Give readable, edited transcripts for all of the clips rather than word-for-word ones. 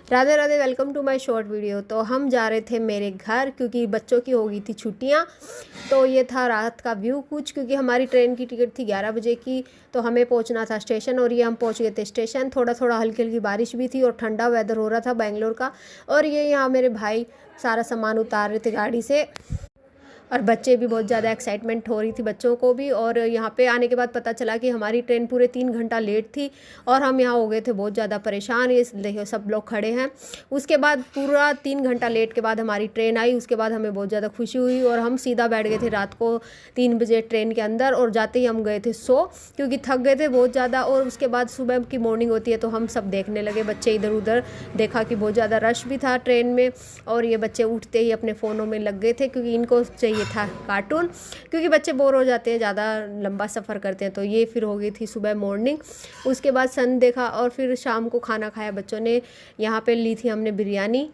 Radhe Radhe, welcome to my short video. तो हम जा रहे थे मेरे घर क्योंकि बच्चों की हो गई थी छुट्टियां। तो ये था रात का व्यू कुछ, क्योंकि हमारी ट्रेन की टिकट थी 11 बजे की, तो हमें पहुंचना था स्टेशन। और ये हम पहुंच गए थे स्टेशन। थोड़ा थोड़ा हल्की हल्की बारिश भी थी और ठंडा वेदर हो रहा था बेंगलोर का। और ये यहाँ मेरे भाई सारा सामान उतार रहे थे गाड़ी से, और बच्चे भी बहुत ज़्यादा एक्साइटमेंट हो रही थी बच्चों को भी। और यहाँ पे आने के बाद पता चला कि हमारी ट्रेन पूरे 3 घंटा लेट थी और हम यहाँ हो गए थे बहुत ज़्यादा परेशान। ये देखो सब लोग खड़े हैं। उसके बाद पूरा 3 घंटा लेट के बाद हमारी ट्रेन आई। उसके बाद हमें बहुत ज़्यादा खुशी हुई और हम सीधा बैठ गए थे रात को 3 बजे ट्रेन के अंदर। और जाते ही हम गए थे क्योंकि थक गए थे बहुत ज़्यादा। और उसके बाद सुबह की मॉर्निंग होती है तो हम सब देखने लगे, बच्चे इधर उधर। देखा कि बहुत ज़्यादा रश भी था ट्रेन में। और ये बच्चे उठते ही अपने फ़ोनों में लग गए थे क्योंकि इनको चाहिए था कार्टून, क्योंकि बच्चे बोर हो जाते हैं, ज़्यादा लंबा सफ़र करते हैं। तो ये फिर हो गई थी सुबह मॉर्निंग। उसके बाद सन देखा और फिर शाम को खाना खाया बच्चों ने। यहाँ पे ली थी हमने बिरयानी।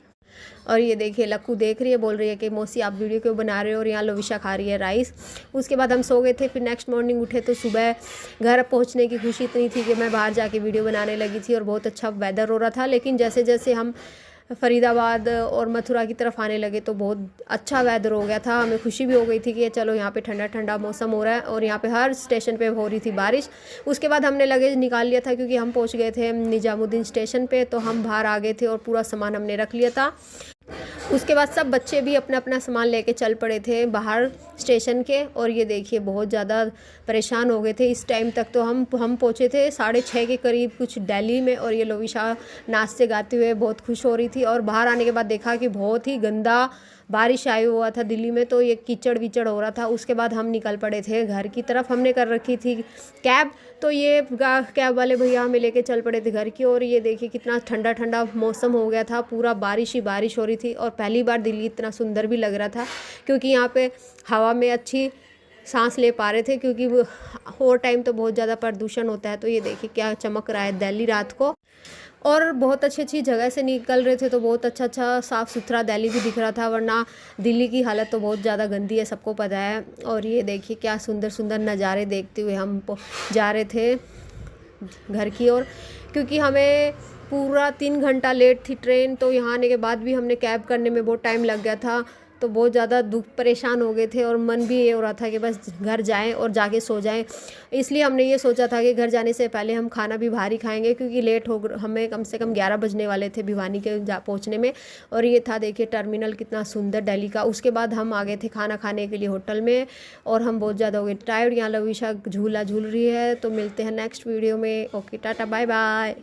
और ये देखिए लक्कू देख रही है, बोल रही है कि मौसी आप वीडियो क्यों बना रहे हो। और यहाँ लोविशा खा रही है राइस। उसके बाद हम सो गए थे। फिर नेक्स्ट मॉर्निंग उठे तो सुबह घर पहुँचने की खुशी इतनी थी कि मैं बाहर जाके वीडियो बनाने लगी थी। और बहुत अच्छा वेदर हो रहा था। लेकिन जैसे जैसे हम फरीदाबाद और मथुरा की तरफ आने लगे तो बहुत अच्छा वेदर हो गया था। हमें खुशी भी हो गई थी कि चलो यहाँ पे ठंडा ठंडा मौसम हो रहा है। और यहाँ पे हर स्टेशन पे हो रही थी बारिश। उसके बाद हमने लगेज निकाल लिया था क्योंकि हम पहुँच गए थे निजामुद्दीन स्टेशन पे। तो हम बाहर आ गए थे और पूरा सामान हमने रख लिया था। उसके बाद सब बच्चे भी अपना अपना सामान लेके चल पड़े थे बाहर स्टेशन के। और ये देखिए बहुत ज़्यादा परेशान हो गए थे इस टाइम तक। तो हम पहुँचे थे 6:30 के करीब कुछ दिल्ली में। और ये लोविशा नाचते गाते हुए बहुत खुश हो रही थी। और बाहर आने के बाद देखा कि बहुत ही गंदा बारिश आया हुआ था दिल्ली में, तो ये कीचड़ विचड़ हो रहा था। उसके बाद हम निकल पड़े थे घर की तरफ। हमने कर रखी थी कैब, तो ये कैब वाले भैया हमें लेके चल पड़े थे घर की। और ये देखिए कितना ठंडा ठंडा मौसम हो गया था, पूरा बारिश ही बारिश हो रही थी। और पहली बार दिल्ली इतना सुंदर भी लग रहा था क्योंकि यहाँ पे हवा में अच्छी सांस ले पा रहे थे, क्योंकि और टाइम तो बहुत ज़्यादा प्रदूषण होता है। तो ये देखिए क्या चमक रहा है दिल्ली रात को। और बहुत अच्छी अच्छी जगह से निकल रहे थे तो बहुत अच्छा अच्छा साफ़ सुथरा दिल्ली भी दिख रहा था, वरना दिल्ली की हालत तो बहुत ज़्यादा गंदी है, सबको पता है। और ये देखिए क्या सुंदर सुंदर नज़ारे देखते हुए हम जा रहे थे घर की ओर, क्योंकि हमें पूरा 3 घंटा लेट थी ट्रेन। तो यहाँ आने के बाद भी हमने कैब करने में बहुत टाइम लग गया था। तो बहुत ज़्यादा परेशान हो गए थे और मन भी ये हो रहा था कि बस घर जाएं और जाके सो जाएं। इसलिए हमने ये सोचा था कि घर जाने से पहले हम खाना भी बाहर ही खाएंगे, क्योंकि लेट हो हमें कम से कम 11 बजने वाले थे भिवानी के पहुँचने में। और ये था देखिए टर्मिनल कितना सुंदर दिल्ली का। उसके बाद हम आ गए थे खाना खाने के लिए होटल में। और हम बहुत ज़्यादा हो गए टायर्ड। यहाँ लविशा झूला झूल रही है। तो मिलते हैं नेक्स्ट वीडियो में। Okay tata bye bye.